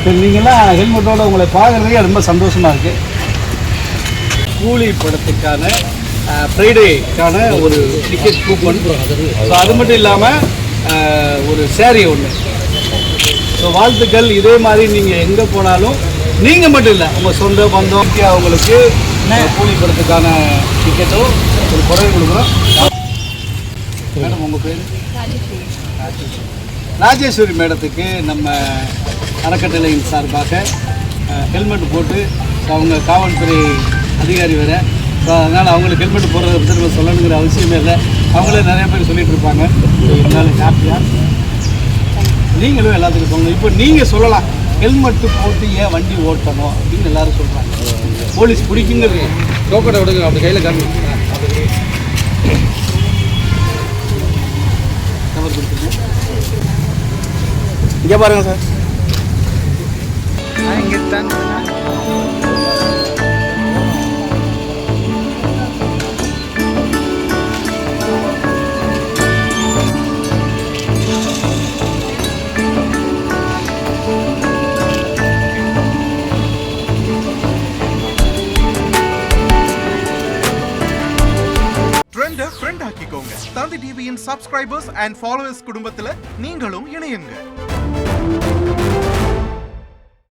சரி, நீங்கள்லாம் ஹெல்மெட்டோட உங்களை பார்க்குறதுக்கே ரொம்ப சந்தோஷமாக இருக்குது. கூலி படத்துக்கான ஃப்ரைடேக்கான ஒரு டிக்கெட் கூப்பன். ஸோ அது மட்டும் இல்லாமல் ஒரு சேரீ ஒன்று. ஸோ வாழ்த்துக்கள். இதே மாதிரி நீங்கள் எங்கே போனாலும் நீங்கள் மட்டும் இல்லை, உங்கள் சொந்த பந்தம் அவங்களுக்கு கூலி படத்துக்கான டிக்கெட்டும் ஒரு குறைவு கொடுக்குறோம். மேடம் உங்கள் பேர்? ராஜேஸ்வரி மேடத்துக்கு நம்ம அறக்கட்டளையின் சார்பாக ஹெல்மெட் போட்டு அவங்க காவல்துறை அதிகாரி வேறு. ஸோ அதனால் அவங்களுக்கு ஹெல்மெட் போடுறத பற்றி நம்ம சொல்லணுங்கிற அவசியமே இல்லை. அவங்களே நிறைய பேர் சொல்லிகிட்டு இருப்பாங்க. இருந்தாலும் ஹாப்பியாக நீங்களும் எல்லாத்துக்கும் போங்க. இப்போ நீங்கள் சொல்லலாம், ஹெல்மெட்டு போட்டு ஏன் வண்டி ஓட்டணும் அப்படின்னு எல்லோரும் சொல்கிறாங்க. போலீஸ் பிடிக்குங்கிறது டோக்கட்டை விடுங்க, அப்படி கையில் காமி இங்கே பாருங்க சார். இங்கே தான் ஃப்ரெண்ட் ஆக்கிக்கோங்க. தந்தி டிவியின் சப்ஸ்கிரைபர்ஸ் அண்ட் ஃபாலோவர்ஸ் குடும்பத்துல நீங்களும் இணையுங்க.